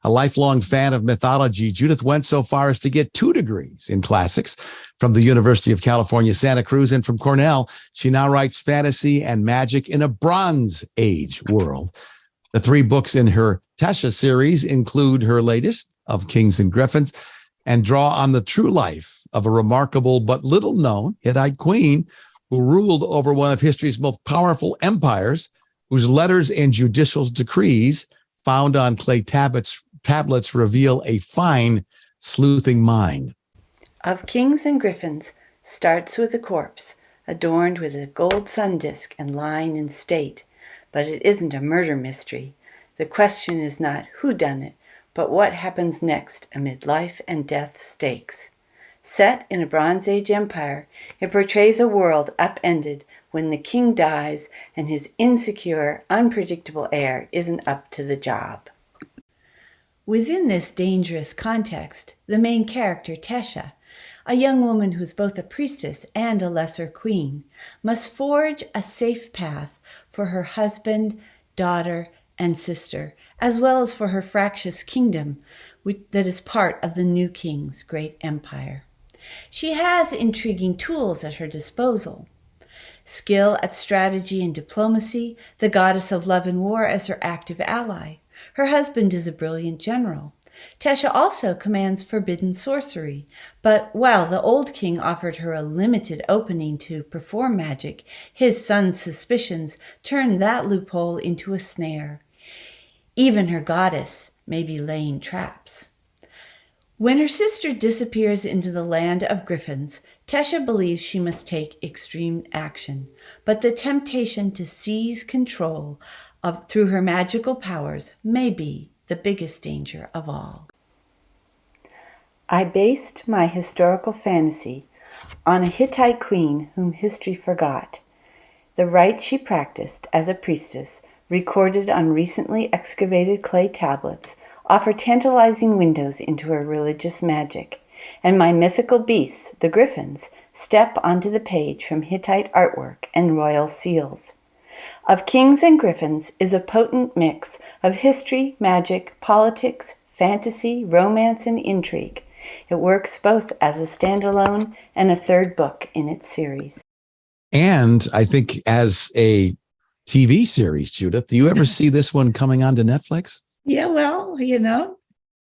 A lifelong fan of mythology, Judith went so far as to get 2 degrees in classics from the University of California, Santa Cruz, and from Cornell. She now writes fantasy and magic in a Bronze Age world. The 3 books in her Tesha series include her latest, of Kings and Griffins, and draw on the true life of a remarkable but little-known Hittite queen who ruled over one of history's most powerful empires, whose letters and judicial decrees found on clay tablets reveal a fine, sleuthing mind. Of Kings and Griffins starts with a corpse, adorned with a gold sun disk and lying in state. But it isn't a murder mystery. The question is not who done it, but what happens next amid life and death stakes. Set in a Bronze Age empire, it portrays a world upended when the king dies and his insecure, unpredictable heir isn't up to the job. Within this dangerous context, the main character, Tesha, a young woman who's both a priestess and a lesser queen, must forge a safe path for her husband, daughter, and sister, as well as for her fractious kingdom that is part of the new king's great empire. She has intriguing tools at her disposal. Skill at strategy and diplomacy, the goddess of love and war as her active ally. Her husband is a brilliant general. Tesha also commands forbidden sorcery, but while the old king offered her a limited opening to perform magic, his son's suspicions turned that loophole into a snare. Even her goddess may be laying traps. When her sister disappears into the land of griffins, Tesha believes she must take extreme action, but the temptation to seize control through her magical powers may be the biggest danger of all. I based my historical fantasy on a Hittite queen whom history forgot. The rites she practiced as a priestess, recorded on recently excavated clay tablets, offer tantalizing windows into her religious magic, and my mythical beasts, the griffins, step onto the page from Hittite artwork and royal seals. Of Kings and Griffins is a potent mix of history, magic, politics, fantasy, romance, and intrigue. It works both as a standalone and a 3rd book in its series. And I think as a TV series, Judith, do you ever see this one coming onto Netflix? Yeah, well,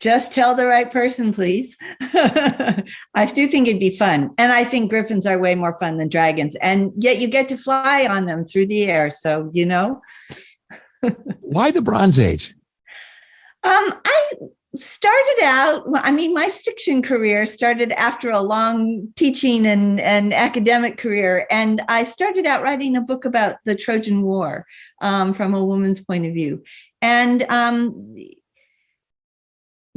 just tell the right person, please. I do think it'd be fun. And I think griffins are way more fun than dragons. And yet you get to fly on them through the air. So, Why the Bronze Age? I started out, my fiction career started after a long teaching and academic career. And I started out writing a book about the Trojan War from a woman's point of view. And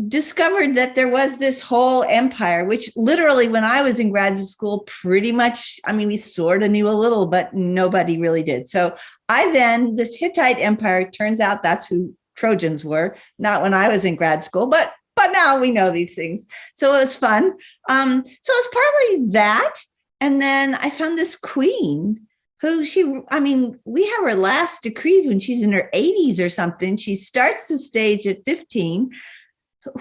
discovered that there was this whole empire, which literally when I was in graduate school, pretty much, we sort of knew a little, but nobody really did. So this Hittite empire, turns out that's who Trojans were, not when I was in grad school, but now we know these things. So it was fun. So it's partly that. And then I found this queen who we have her last decrees when she's in her 80s or something. She starts the stage at 15.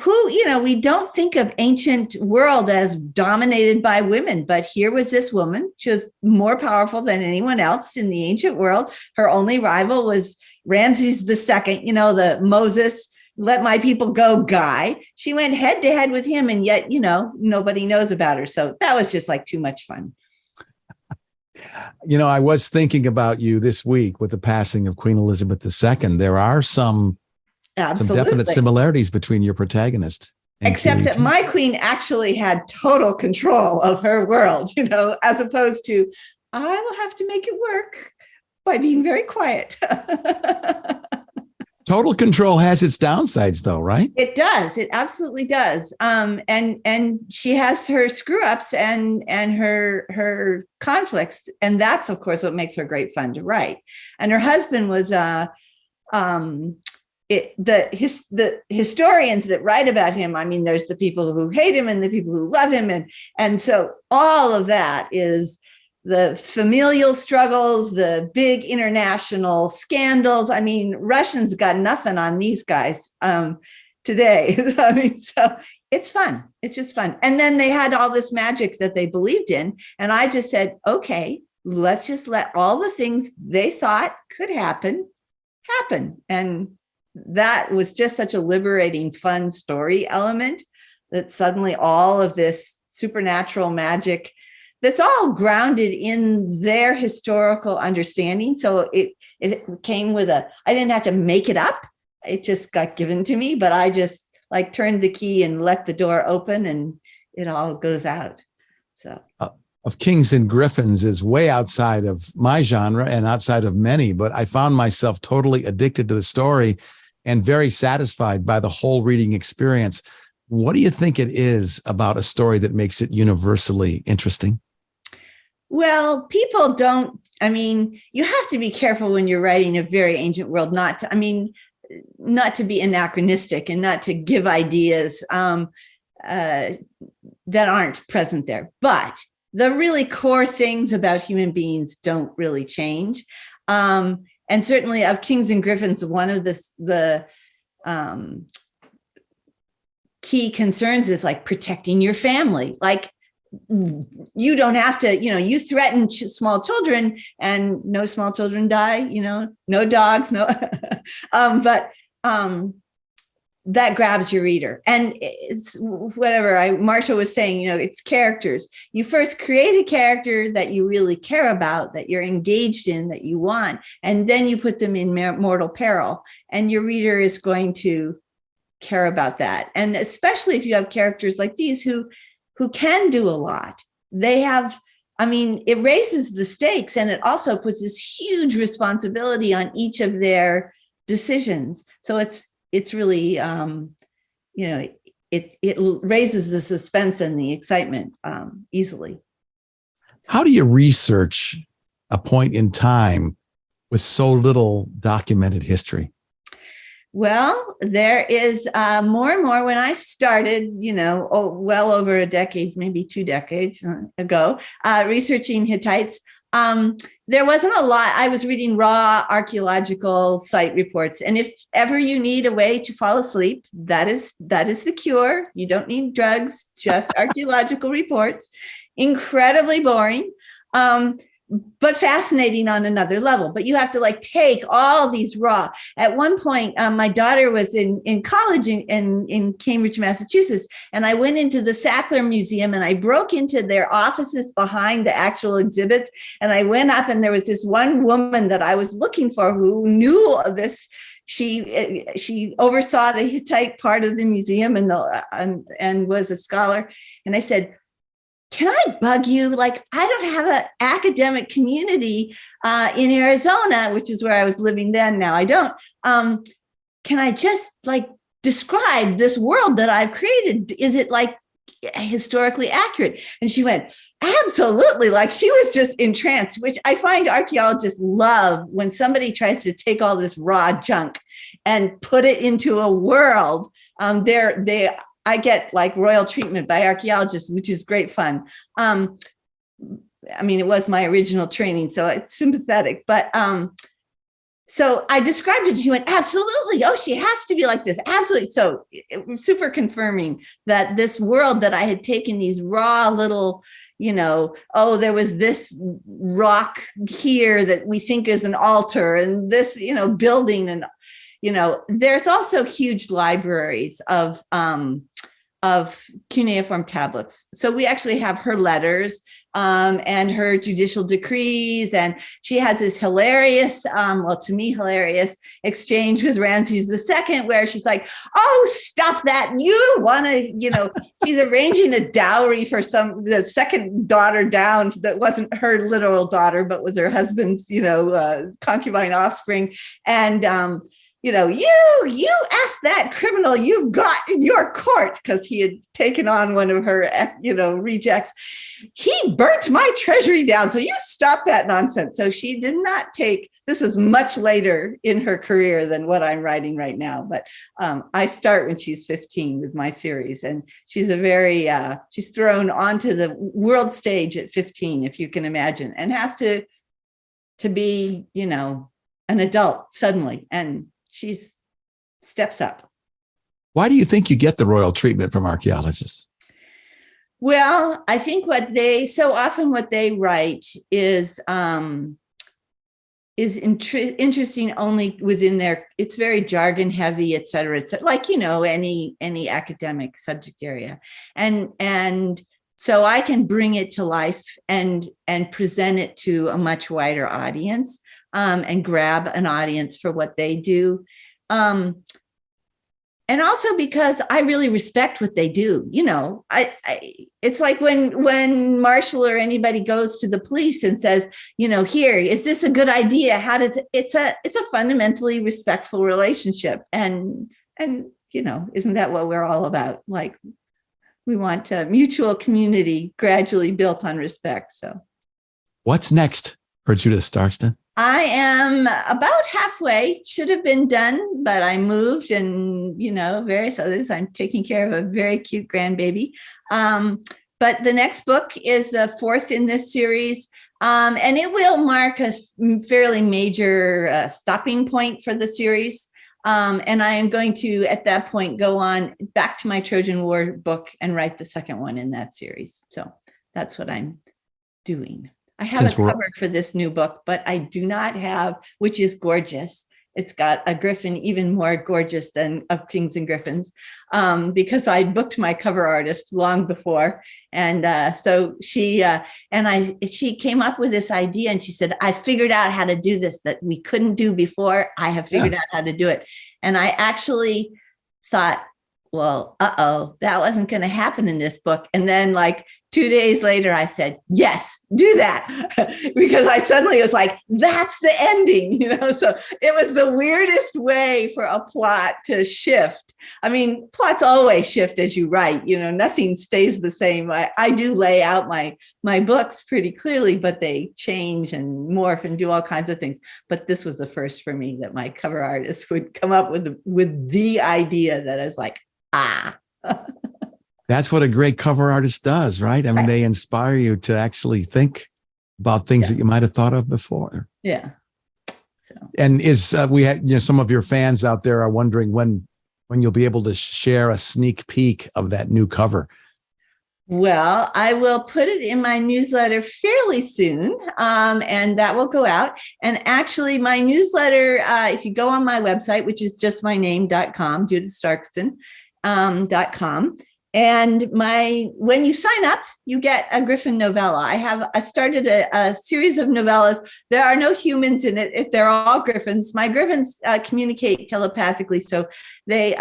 Who, we don't think of ancient world as dominated by women, but here was this woman. She was more powerful than anyone else in the ancient world. Her only rival was Ramses II, the Moses, let my people go guy. She went head to head with him, and yet, nobody knows about her. So that was just like too much fun. I was thinking about you this week with the passing of Queen Elizabeth II. There are some definite similarities between your protagonist. Except that my queen actually had total control of her world, as opposed to, I will have to make it work by being very quiet. Total control has its downsides, though, right? It does. It absolutely does. And she has her screw ups and her conflicts, and that's of course what makes her great fun to write. And her husband was the historians that write about him. There's the people who hate him and the people who love him, and so all of that is the familial struggles, the big international scandals. Russians got nothing on these guys. today. I mean, so it's fun. It's just fun. And then they had all this magic that they believed in. And I just said, okay, let's just let all the things they thought could happen. And that was just such a liberating, fun story element that suddenly all of this supernatural magic that's all grounded in their historical understanding. So it came with I didn't have to make it up. It just got given to me, but I just like turned the key and let the door open and it all goes out. So of Kings and Griffins is way outside of my genre and outside of many, but I found myself totally addicted to the story and very satisfied by the whole reading experience. What do you think it is about a story that makes it universally interesting? Well, people don't, I mean, you have to be careful when you're writing a very ancient world, not to be anachronistic and not to give ideas that aren't present there. But the really core things about human beings don't really change. And certainly of Kings and Griffins, one of the key concerns is like protecting your family. Like you don't have to, you threaten small children and no small children die, no dogs, no, but that grabs your reader. And it's whatever Marsha was saying, it's characters. You first create a character that you really care about, that you're engaged in, that you want, and then you put them in mortal peril. And your reader is going to care about that. And especially if you have characters like these who can do a lot. It raises the stakes, and it also puts this huge responsibility on each of their decisions. So it's really, it raises the suspense and the excitement easily. How do you research a point in time with so little documented history? Well, there is more and more. When I started, well over a decade, maybe 2 decades ago, researching Hittites, there wasn't a lot. I was reading raw archaeological site reports. And if ever you need a way to fall asleep, that is the cure. You don't need drugs, just archaeological reports. Incredibly boring. But fascinating on another level. But you have to take all these raw. At one point, my daughter was in college in Cambridge, Massachusetts, and I went into the Sackler Museum and I broke into their offices behind the actual exhibits. And I went up and there was this one woman that I was looking for who knew this. She oversaw the Hittite part of the museum and was a scholar. And I said, can I bug you? I don't have an academic community in Arizona, which is where I was living then. Now I don't. Can I just describe this world that I've created? Is it historically accurate? And she went, absolutely. She was just entranced, which I find archaeologists love when somebody tries to take all this raw junk and put it into a world. I get royal treatment by archaeologists, which is great fun. It was my original training, so it's sympathetic. But so I described it. She went, absolutely. Oh, she has to be like this. Absolutely. So it was super confirming that this world that I had taken these raw little, there was this rock here that we think is an altar and this, building and there's also huge libraries of cuneiform tablets. So we actually have her letters and her judicial decrees. And she has this hilarious, to me, hilarious exchange with Ramses II, where she's like, oh, stop that. You want to, she's arranging a dowry for the second daughter down that wasn't her literal daughter, but was her husband's, concubine offspring. And, you asked that criminal you've got in your court, because he had taken on one of her, rejects. He burnt my treasury down. So you stop that nonsense. So she did not this is much later in her career than what I'm writing right now. But I start when she's 15 with my series. And she's she's thrown onto the world stage at 15, if you can imagine, and has to be, an adult suddenly. And she's steps up. Why do you think you get the royal treatment from archaeologists? Well, I think what they write is interesting only within their, it's very jargon heavy, et cetera, like, any academic subject area. And so I can bring it to life and present it to a much wider audience, and grab an audience for what they do. And also because I really respect what they do. It's like when Marshall or anybody goes to the police and says, here, is this a good idea? How does it's a fundamentally respectful relationship. And isn't that what we're all about? Like, we want a mutual community gradually built on respect. So what's next for Judith Starkton? I am about halfway, should have been done, but I moved and, various others. I'm taking care of a very cute grandbaby. But the next book is the fourth in this series. And it will mark a fairly major stopping point for the series. And I am going to, at that point, go on back to my Trojan War book and write the second one in that series. So that's what I'm doing. I have a cover for this new book, but I do not have, which is gorgeous. It's got a griffin even more gorgeous than of Kings and Griffins, because I booked my cover artist long before. And so she came up with this idea, and she said, I figured out how to do this that we couldn't do before. I have figured out how to do it. And I actually thought, well, that wasn't going to happen in this book. And then like 2 days later, I said, yes, do that. Because I suddenly was like, that's the ending, so it was the weirdest way for a plot to shift. I mean, plots always shift as you write, nothing stays the same. I do lay out my books pretty clearly, but they change and morph and do all kinds of things. But this was the first for me that my cover artist would come up with the idea that is like, That's what a great cover artist does, right? I mean, they inspire you to actually think about things that you might have thought of before. Yeah. So, and we had, some of your fans out there are wondering when you'll be able to share a sneak peek of that new cover. Well, I will put it in my newsletter fairly soon, and that will go out. And actually, my newsletter, if you go on my website, which is just my name.com, judithstarkton.com, and when you sign up, you get a Griffin novella. I started a series of novellas. There are no humans in it. They're all Griffins. My Griffins communicate telepathically. So they,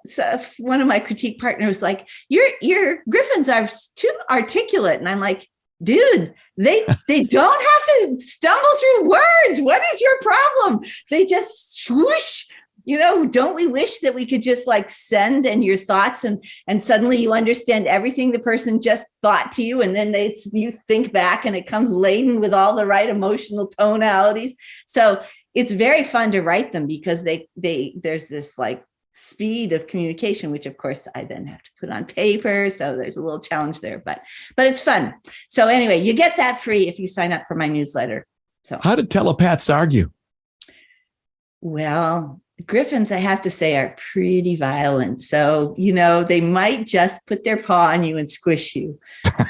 so one of my critique partners was like, your Griffins are too articulate. And I'm like, dude, they don't have to stumble through words. What is your problem? They just swoosh. Don't we wish that we could just like send in your thoughts and suddenly you understand everything the person just thought to you, and then you think back and it comes laden with all the right emotional tonalities. So it's very fun to write them because there's this like speed of communication, which of course I then have to put on paper. So there's a little challenge there, but it's fun. So anyway, you get that free if you sign up for my newsletter. So how did telepaths argue? Well, Griffins, I have to say, are pretty violent. So, they might just put their paw on you and squish you.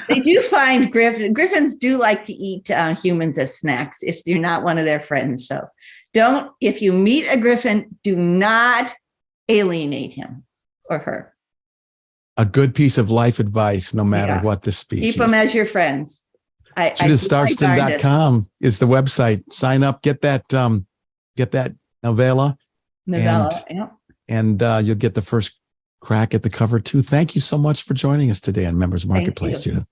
They do find Griffins do like to eat humans as snacks if you're not one of their friends. So if you meet a Griffin, do not alienate him or her. A good piece of life advice, no matter what the species. Keep them as your friends. JudithStarkton.com is the website. Sign up, get that novella. And you'll get the first crack at the cover too. Thank you so much for joining us today on Members Marketplace, Judith.